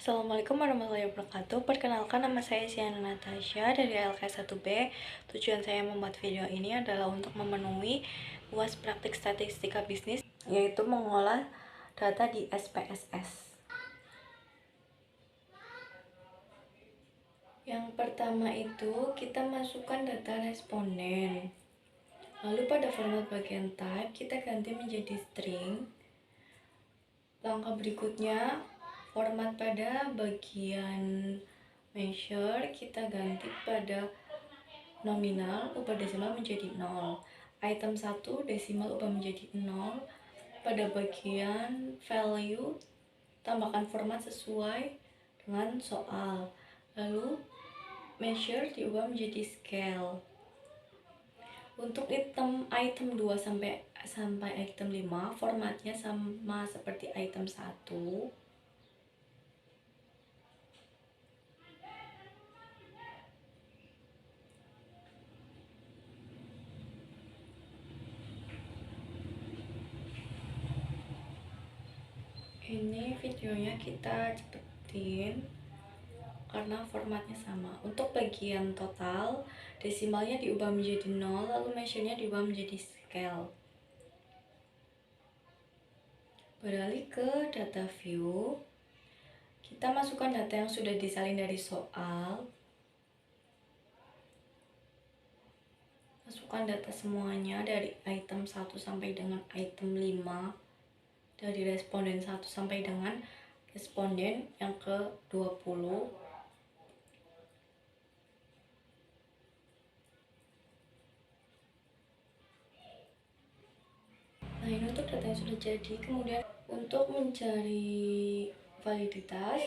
Assalamualaikum warahmatullahi wabarakatuh. Perkenalkan, nama saya Siana Natasha dari LK1B. Tujuan saya membuat video ini adalah untuk memenuhi UAS praktik statistika bisnis, yaitu mengolah data di SPSS. Yang pertama itu kita masukkan data responden. Lalu pada format bagian type kita ganti menjadi string. Langkah berikutnya, format pada bagian measure kita ganti pada nominal, ubah desimal menjadi 0. Item 1 desimal ubah menjadi 0. Pada bagian value tambahkan format sesuai dengan soal. Lalu measure diubah menjadi scale. Untuk item 2 sampai item 5 formatnya sama seperti item 1. Ini videonya kita cepetin karena formatnya sama. Untuk bagian total, desimalnya diubah menjadi 0, lalu measure-nya diubah menjadi scale. Beralih ke data view, kita masukkan data yang sudah disalin dari soal. Masukkan data semuanya dari item 1 sampai dengan item 5. Dari responden 1 sampai dengan responden yang ke-20. Nah, ini untuk data yang sudah jadi. Kemudian untuk mencari validitas,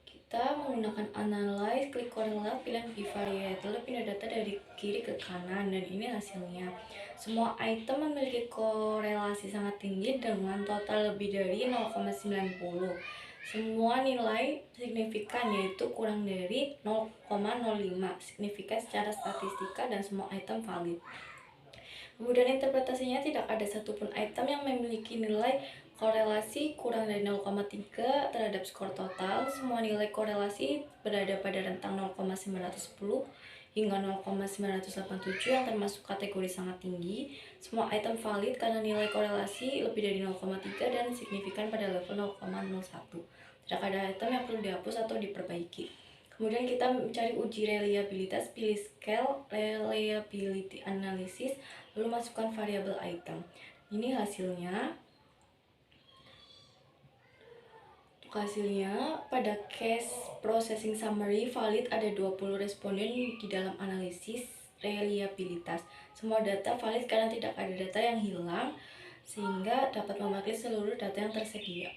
kita menggunakan analyze, klik correlate, pilihan bivariate, lalu pindah data dari kiri ke kanan, dan ini hasilnya. Semua item memiliki korelasi sangat tinggi dengan total lebih dari 0,90. Semua nilai signifikan, yaitu kurang dari 0,05 signifikan secara statistika, dan semua item valid. Kemudian interpretasinya, tidak ada satupun item yang memiliki nilai korelasi kurang dari 0,3 terhadap skor total. Semua nilai korelasi berada pada rentang 0,910 hingga 0,987 yang termasuk kategori sangat tinggi. Semua item valid karena nilai korelasi lebih dari 0,3 dan signifikan pada level 0,01. Tidak ada item yang perlu dihapus atau diperbaiki. Kemudian kita mencari uji reliabilitas, pilih scale reliability analysis, lalu masukkan variabel item. Ini hasilnya. Hasilnya, pada case processing summary valid ada 20 responden di dalam analisis reliabilitas. Semua data valid karena tidak ada data yang hilang, sehingga dapat memakai seluruh data yang tersedia.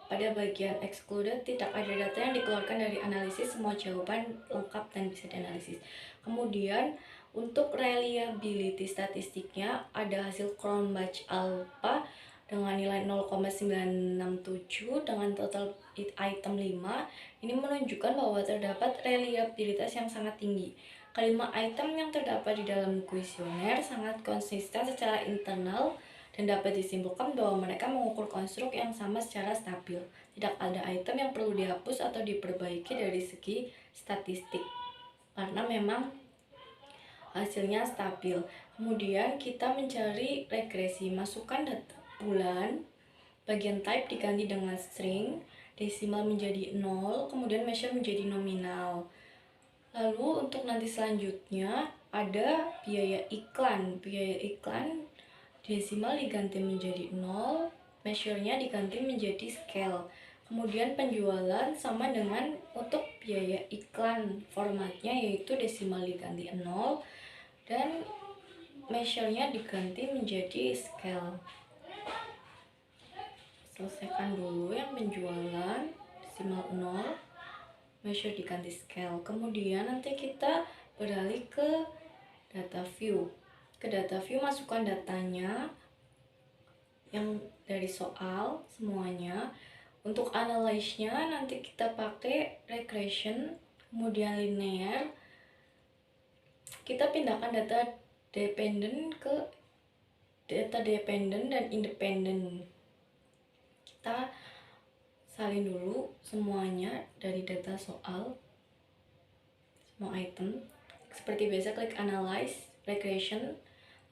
Pada bagian excluded, tidak ada data yang dikeluarkan dari analisis, semua jawaban lengkap dan bisa dianalisis. Kemudian, untuk reliability statistiknya ada hasil Cronbach alpha dengan nilai 0,967 dengan total item 5. Ini menunjukkan bahwa terdapat reliabilitas yang sangat tinggi. Kelima item yang terdapat di dalam kuesioner sangat konsisten secara internal dan dapat disimpulkan bahwa mereka mengukur konstruk yang sama secara stabil. Tidak ada item yang perlu dihapus atau diperbaiki dari segi statistik, karena memang hasilnya stabil. Kemudian kita mencari regresi, masukkan data bulan, bagian type diganti dengan string, desimal menjadi 0, kemudian measure menjadi nominal. Lalu untuk nanti selanjutnya ada biaya iklan. Biaya iklan desimal diganti menjadi 0, measure-nya diganti menjadi scale. Kemudian penjualan sama dengan untuk biaya iklan, formatnya yaitu desimal diganti 0 dan measure-nya diganti menjadi scale. Selesaikan dulu yang penjualan, desimal 0, measure diganti scale. Kemudian nanti kita beralih ke data view. Ke data view masukkan datanya yang dari soal semuanya. Untuk analyze-nya nanti kita pakai regression, kemudian linear. Kita pindahkan data dependent ke data dependent dan independent. Kita salin dulu semuanya dari data soal, semua item. Seperti biasa, klik analyze, regression,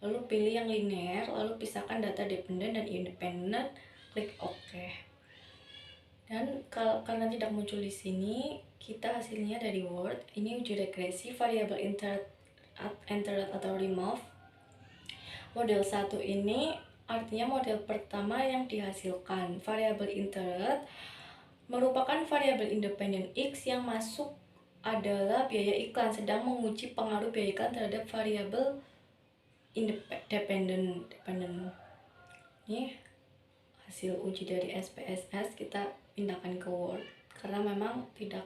lalu pilih yang linear, lalu pisahkan data dependent dan independent, klik OK. Dan karena tidak muncul di sini, kita hasilnya dari Word. Ini uji regresi variabel entered atau remove. Model 1 ini artinya model pertama yang dihasilkan. Variabel entered merupakan variabel independen X yang masuk adalah biaya iklan, sedang menguji pengaruh biaya iklan terhadap variabel dependent. Ini hasil uji dari SPSS, kita pindahkan ke Word karena memang tidak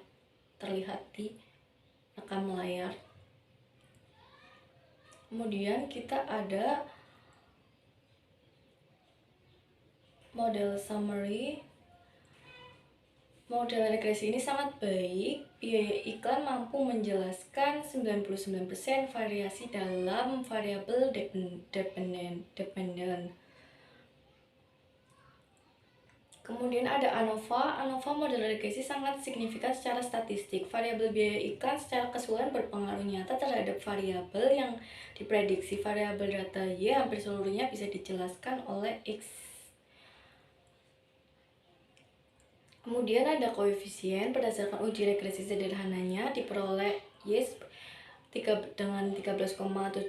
terlihat di rekam layar. Kemudian kita ada model summary. Model regresi ini sangat baik. Biaya iklan mampu menjelaskan 99% variasi dalam variabel dependent. Kemudian ada ANOVA. ANOVA model regresi sangat signifikan secara statistik. Variabel biaya iklan secara keseluruhan berpengaruh nyata terhadap variabel yang diprediksi. Variabel data Y hampir seluruhnya bisa dijelaskan oleh X. Kemudian ada koefisien. Berdasarkan uji regresi sederhananya diperoleh Y dengan 13,784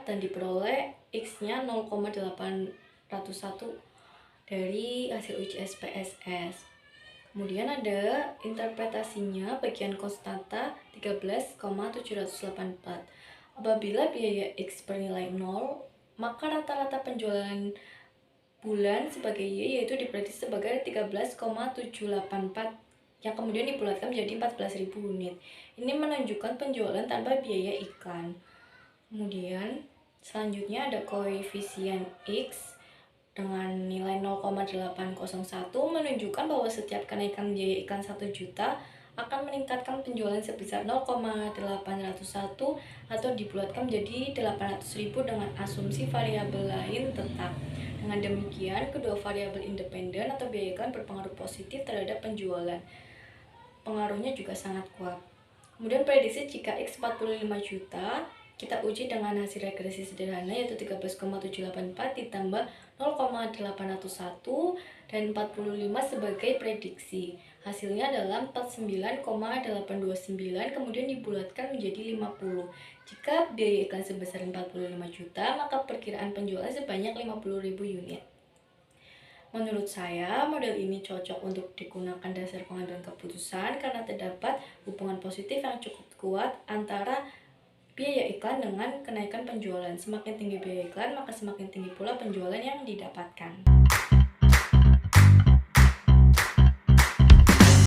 dan diperoleh X-nya 0,801 dari hasil uji SPSS. Kemudian ada interpretasinya, bagian konstanta 13,784. Apabila biaya X bernilai 0, maka rata-rata penjualan bulan sebagai Y yaitu diprediksi sebagai 13,784 yang kemudian dibulatkan menjadi 14.000 unit. Ini menunjukkan penjualan tanpa biaya iklan. Kemudian selanjutnya ada koefisien X dengan nilai 0,801 menunjukkan bahwa setiap kenaikan biaya iklan 1 juta akan meningkatkan penjualan sebesar 0,801 atau dibulatkan menjadi 800.000 dengan asumsi variabel lain tetap. Dengan demikian, kedua variabel independen atau biaya iklan berpengaruh positif terhadap penjualan. Pengaruhnya juga sangat kuat. Kemudian prediksi jika X 45 juta, kita uji dengan hasil regresi sederhana yaitu 13,784 ditambah 0,801 dan 45 sebagai prediksi. Hasilnya adalah 49,829 kemudian dibulatkan menjadi 50. Jika biaya iklan sebesar 45 juta, maka perkiraan penjualan sebanyak 50.000 unit. Menurut saya, model ini cocok untuk digunakan dasar pengambilan keputusan karena terdapat hubungan positif yang cukup kuat antara biaya iklan dengan kenaikan penjualan. Semakin tinggi biaya iklan, maka semakin tinggi pula penjualan yang didapatkan.